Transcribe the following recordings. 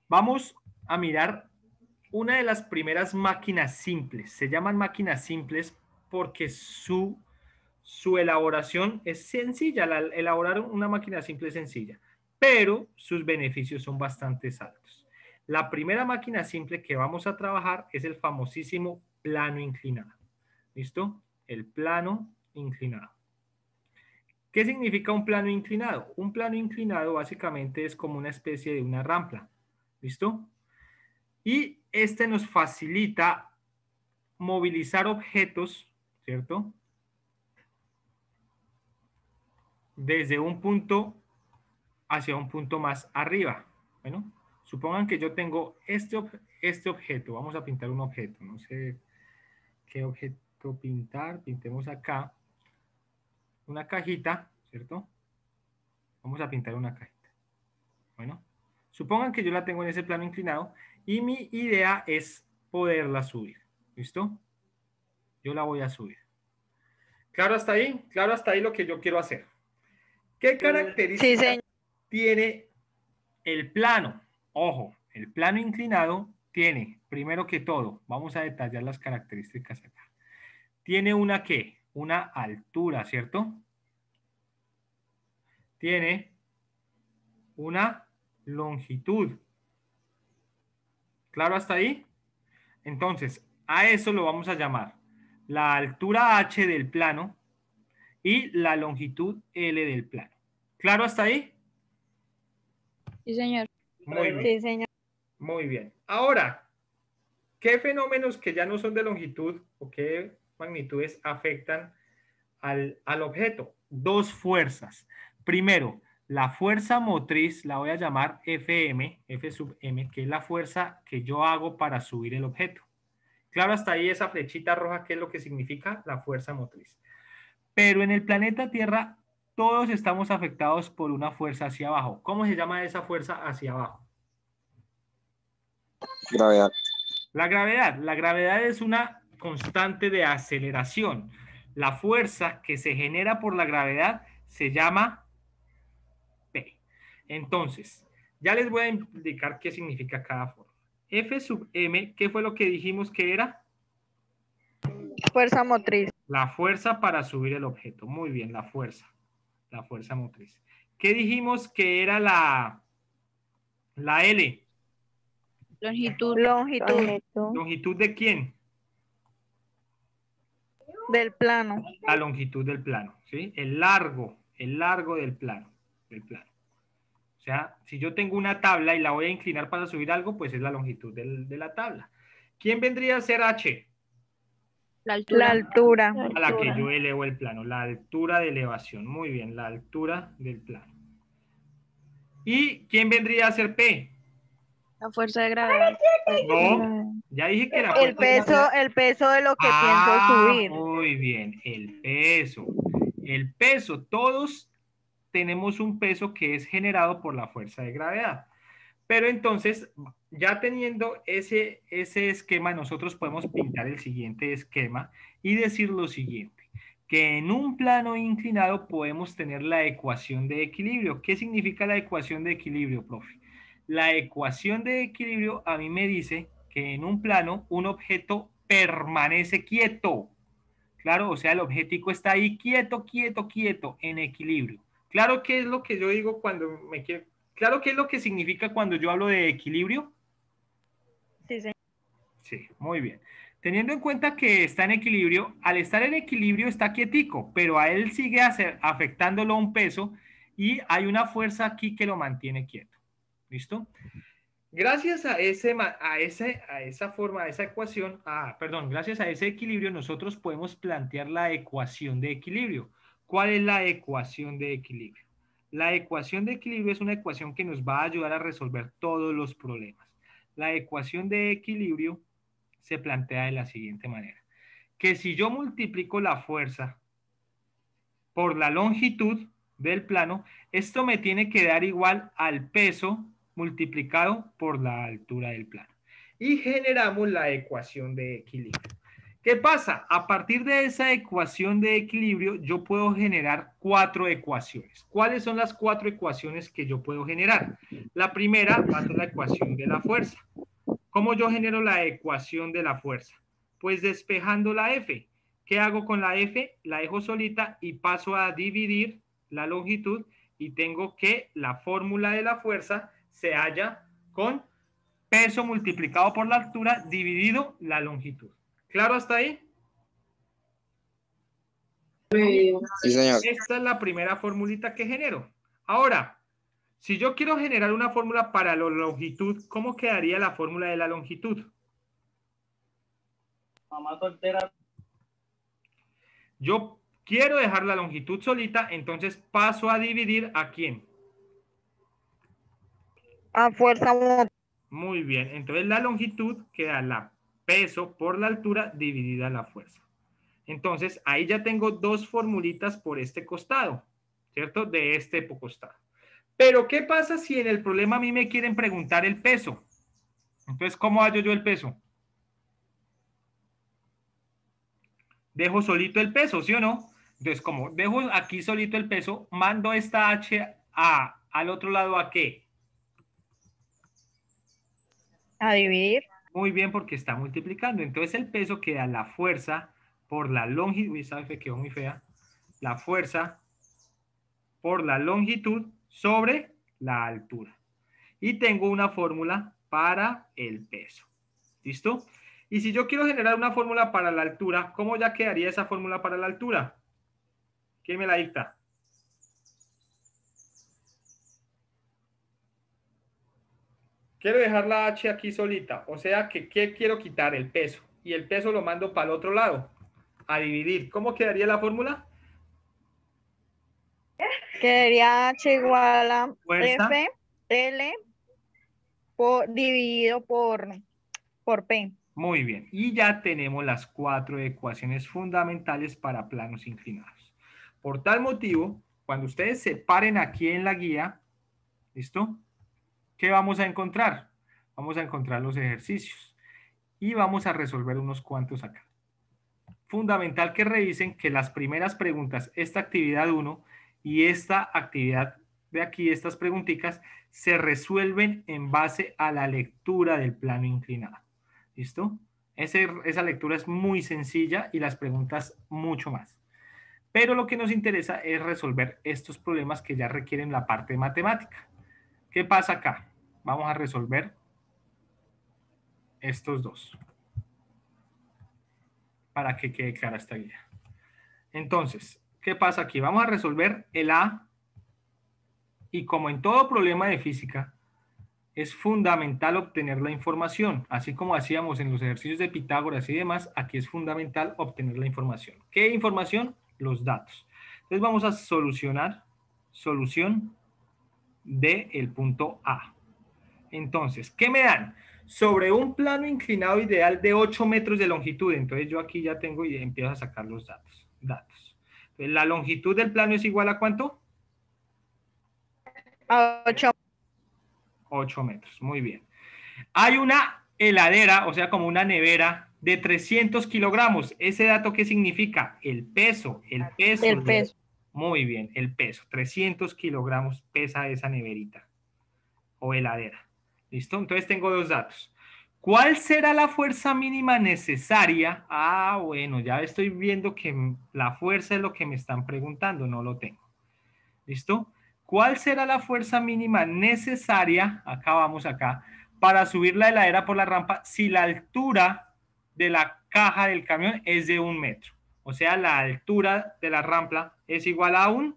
Vamos a mirar una de las primeras máquinas simples. Se llaman máquinas simples porque su elaboración es sencilla. Elaborar una máquina simple es sencilla, pero sus beneficios son bastante altos. La primera máquina simple que vamos a trabajar es el famosísimo plano inclinado. ¿Listo? El plano inclinado. ¿Qué significa un plano inclinado? Un plano inclinado básicamente es como una especie de una rampa. ¿Listo? Y este nos facilita movilizar objetos, ¿cierto? Desde un punto hacia un punto más arriba. Bueno, supongan que yo tengo este objeto. Vamos a pintar un objeto. No sé qué objeto pintar. Pintemos acá una cajita, ¿cierto? Vamos a pintar una cajita. Bueno, supongan que yo la tengo en ese plano inclinado y mi idea es poderla subir. ¿Listo? Yo la voy a subir. ¿Claro hasta ahí? Claro hasta ahí lo que yo quiero hacer. ¿Qué características tiene el plano? Ojo, el plano inclinado tiene, primero que todo, vamos a detallar las características acá. Tiene una ¿qué? Una altura, ¿cierto? Tiene una longitud. ¿Claro hasta ahí? Entonces, a eso lo vamos a llamar la altura h del plano y la longitud L del plano. ¿Claro hasta ahí? Sí, señor. Muy bien. Sí, señor. Muy bien. Ahora, ¿qué fenómenos que ya no son de longitud o qué magnitudes afectan al objeto? Dos fuerzas. Primero, la fuerza motriz la voy a llamar FM, F sub M, que es la fuerza que yo hago para subir el objeto. Claro, hasta ahí esa flechita roja, ¿qué es lo que significa? La fuerza motriz. Pero en el planeta Tierra, todos estamos afectados por una fuerza hacia abajo. ¿Cómo se llama esa fuerza hacia abajo? Gravedad. La gravedad es una constante de aceleración. La fuerza que se genera por la gravedad se llama P. Entonces, ya les voy a indicar qué significa cada forma. F sub M, ¿qué fue lo que dijimos que era? Fuerza motriz. La fuerza para subir el objeto. Muy bien, la fuerza motriz. ¿Qué dijimos que era la L? Longitud. Longitud. ¿Longitud de quién? Del plano. La longitud del plano, ¿sí? El largo del plano, O sea, si yo tengo una tabla y la voy a inclinar para subir algo, pues es la longitud de la tabla. ¿Quién vendría a ser H? La altura. La altura. A la que yo elevo el plano, la altura de elevación. Muy bien, la altura del plano. ¿Y quién vendría a ser P? La fuerza de gravedad. No, ya dije que la fuerza el peso de lo que pienso subir. Muy bien, el peso. El peso, todos tenemos un peso que es generado por la fuerza de gravedad. Pero entonces, ya teniendo ese esquema, nosotros podemos pintar el siguiente esquema y decir lo siguiente, que en un plano inclinado podemos tener la ecuación de equilibrio. ¿Qué significa la ecuación de equilibrio, profe? La ecuación de equilibrio a mí me dice que en un plano un objeto permanece quieto. Claro, o sea, el objetivo está ahí quieto, en equilibrio. Claro, ¿qué es lo que yo digo cuando me quiero? Claro, ¿qué es lo que significa cuando yo hablo de equilibrio? Sí, señor. Sí, muy bien. Teniendo en cuenta que está en equilibrio, al estar en equilibrio está quietico, pero a él sigue afectándolo un peso y hay una fuerza aquí que lo mantiene quieto. ¿Listo? Gracias a esa forma, a esa ecuación, gracias a ese equilibrio, nosotros podemos plantear la ecuación de equilibrio. ¿Cuál es la ecuación de equilibrio? La ecuación de equilibrio es una ecuación que nos va a ayudar a resolver todos los problemas. La ecuación de equilibrio se plantea de la siguiente manera, que si yo multiplico la fuerza por la longitud del plano, esto me tiene que dar igual al peso multiplicado por la altura del plano. Y generamos la ecuación de equilibrio. ¿Qué pasa? A partir de esa ecuación de equilibrio, yo puedo generar 4 ecuaciones. ¿Cuáles son las 4 ecuaciones que yo puedo generar? La primera va a ser la ecuación de la fuerza. ¿Cómo yo genero la ecuación de la fuerza? Pues despejando la F. ¿Qué hago con la F? La dejo solita y paso a dividir la longitud y tengo que la fórmula de la fuerza se halla con peso multiplicado por la altura dividido la longitud. ¿Claro hasta ahí? Sí, señor. Esta es la primera formulita que genero. Ahora, si yo quiero generar una fórmula para la longitud, ¿cómo quedaría la fórmula de la longitud? Mamá soltera. Yo quiero dejar la longitud solita, entonces paso a dividir ¿a quién? A fuerza motriz. Muy bien, entonces la longitud queda la peso por la altura dividida la fuerza. Entonces, ahí ya tengo dos formulitas por este costado, ¿cierto? De este costado. Pero, ¿qué pasa si en el problema a mí me quieren preguntar el peso? Entonces, ¿cómo hallo yo el peso? Dejo solito el peso, ¿sí o no? Entonces, como dejo aquí solito el peso, mando esta H al otro lado ¿a qué? A dividir. Muy bien, porque está multiplicando. Entonces, el peso queda la fuerza por la longitud. Uy, esa F quedó muy fea. La fuerza por la longitud sobre la altura. Y tengo una fórmula para el peso. ¿Listo? Y si yo quiero generar una fórmula para la altura, ¿cómo ya quedaría esa fórmula para la altura? ¿Quién me la dicta? Quiero dejar la H aquí solita. O sea que ¿qué quiero quitar? El peso. Y el peso lo mando para el otro lado. A dividir. ¿Cómo quedaría la fórmula? Quedaría H igual a Fuerza. F, L, dividido por P. Muy bien. Y ya tenemos las 4 ecuaciones fundamentales para planos inclinados. Por tal motivo, cuando ustedes se paren aquí en la guía, ¿listo? ¿Qué vamos a encontrar? Vamos a encontrar los ejercicios y vamos a resolver unos cuantos acá. Fundamental que revisen que las primeras preguntas, esta actividad 1 y esta actividad de aquí, estas preguntitas, se resuelven en base a la lectura del plano inclinado. ¿Listo? Esa lectura es muy sencilla y las preguntas mucho más. Pero lo que nos interesa es resolver estos problemas que ya requieren la parte matemática. ¿Qué pasa acá? Vamos a resolver estos dos para que quede clara esta guía. Entonces, ¿qué pasa aquí? Vamos a resolver el A y como en todo problema de física, es fundamental obtener la información, así como hacíamos en los ejercicios de Pitágoras y demás, aquí es fundamental obtener la información. ¿Qué información? Los datos. Entonces vamos a solucionar, solución del punto A. Entonces, ¿qué me dan? Sobre un plano inclinado ideal de 8 metros de longitud, entonces yo aquí ya tengo y empiezo a sacar los datos. Entonces, la longitud del plano es igual a ¿cuánto? A 8. 8 metros, muy bien. Hay una heladera, o sea, como una nevera de 300 kilogramos. ¿Ese dato qué significa? El peso. El peso. Muy bien, el peso. 300 kilogramos pesa esa neverita o heladera. ¿Listo? Entonces tengo dos datos. ¿Cuál será la fuerza mínima necesaria? Ah, bueno, ya estoy viendo que la fuerza es lo que me están preguntando, no lo tengo. ¿Listo? ¿Cuál será la fuerza mínima necesaria? Acá vamos acá. Para subir la heladera por la rampa si la altura de la caja del camión es de 1 metro. O sea, la altura de la rampa es igual a 1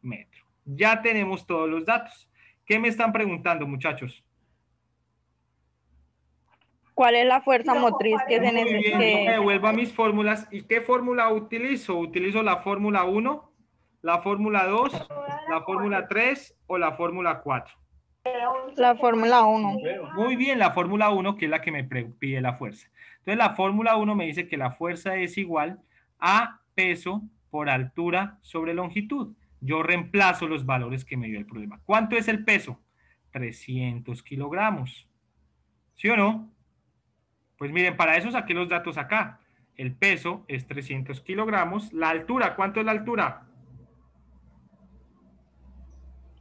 metro. Ya tenemos todos los datos. ¿Qué me están preguntando, muchachos? ¿Cuál es la fuerza motriz que se Muy bien, yo me necesita? devuelvo a mis fórmulas. ¿Y qué fórmula utilizo? Utilizo la fórmula 1, la fórmula 2, la fórmula 3 o la fórmula 4. La fórmula 1. Muy bien, la fórmula 1, que es la que me pide la fuerza. Entonces, la fórmula 1 me dice que la fuerza es igual a peso por altura sobre longitud. Yo reemplazo los valores que me dio el problema. ¿Cuánto es el peso? 300 kilogramos. ¿Sí o no? Pues miren, para eso saqué los datos acá. el peso es 300 kilogramos. La altura, ¿cuánto es la altura?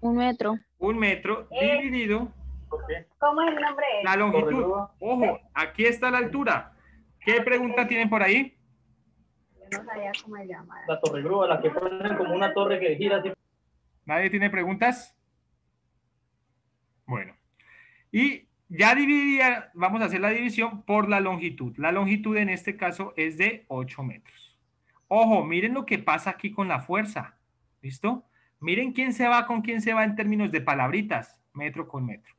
1 metro. 1 metro dividido ¿Cómo es el nombre? la longitud. Ojo, aquí está la altura. ¿Qué pregunta tienen por ahí? Yo no sabía cómo se llama. La torre grúa, la que ponen como una torre que gira así. ¿Nadie tiene preguntas? Bueno. Y ya dividiría, vamos a hacer la división por la longitud. La longitud en este caso es de 8 metros. Ojo, miren lo que pasa aquí con la fuerza. ¿Listo? Miren quién se va con quién se va en términos de palabritas, metro con metro.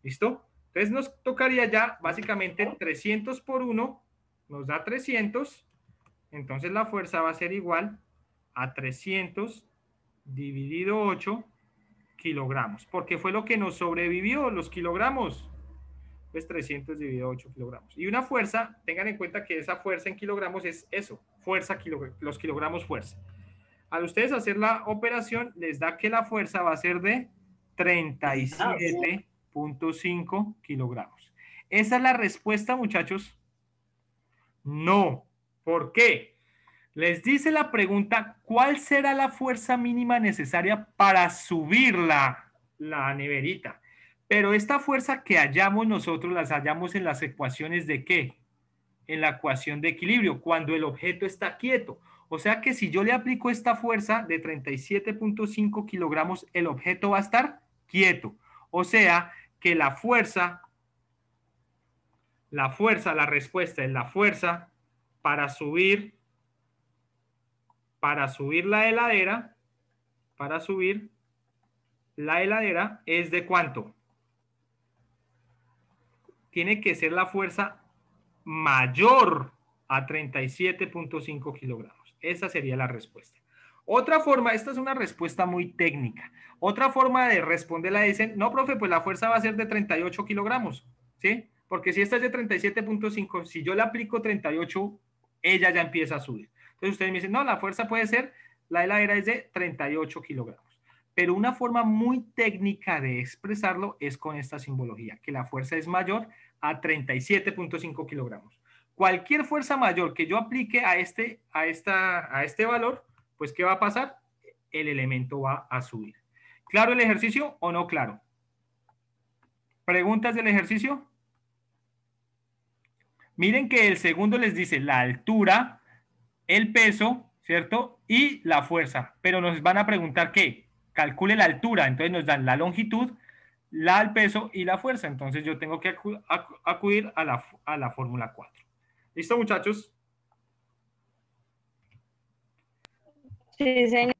¿Listo? Entonces nos tocaría ya básicamente 300 por 1 nos da 300. Entonces la fuerza va a ser igual a 300 dividido 8 kilogramos. Porque fue lo que nos sobrevivió, los kilogramos. Pues 300 dividido 8 kilogramos. Y una fuerza, tengan en cuenta que esa fuerza en kilogramos es eso, fuerza, los kilogramos fuerza. Al ustedes hacer la operación, les da que la fuerza va a ser de 37.5 kilogramos. ¿Esa es la respuesta, muchachos? No. ¿Por qué? Les dice la pregunta, ¿cuál será la fuerza mínima necesaria para subir la neverita? Pero esta fuerza que hallamos nosotros, las hallamos en las ecuaciones de ¿qué? En la ecuación de equilibrio, cuando el objeto está quieto. O sea que si yo le aplico esta fuerza de 37.5 kilogramos, el objeto va a estar quieto. O sea que la respuesta es la fuerza para subir la heladera, es de ¿cuánto? Tiene que ser la fuerza mayor a 37.5 kilogramos. Esa sería la respuesta. Otra forma, esta es una respuesta muy técnica. Otra forma de responderla dicen, no, profe, pues la fuerza va a ser de 38 kilogramos, ¿sí? Porque si esta es de 37.5, si yo le aplico 38, ella ya empieza a subir. Entonces ustedes me dicen, no, la fuerza puede ser, la heladera es de 38 kilogramos. Pero una forma muy técnica de expresarlo es con esta simbología, que la fuerza es mayor a 37.5 kilogramos. Cualquier fuerza mayor que yo aplique a este valor, pues ¿qué va a pasar? El elemento va a subir. ¿Claro el ejercicio o no claro? ¿Preguntas del ejercicio? Miren que el segundo les dice la altura, el peso, ¿cierto? Y la fuerza. Pero nos van a preguntar ¿qué? Calcule la altura. Entonces nos dan la longitud, el peso y la fuerza. Entonces yo tengo que acudir a la fórmula 4. ¿Listo, muchachos? Sí, señor.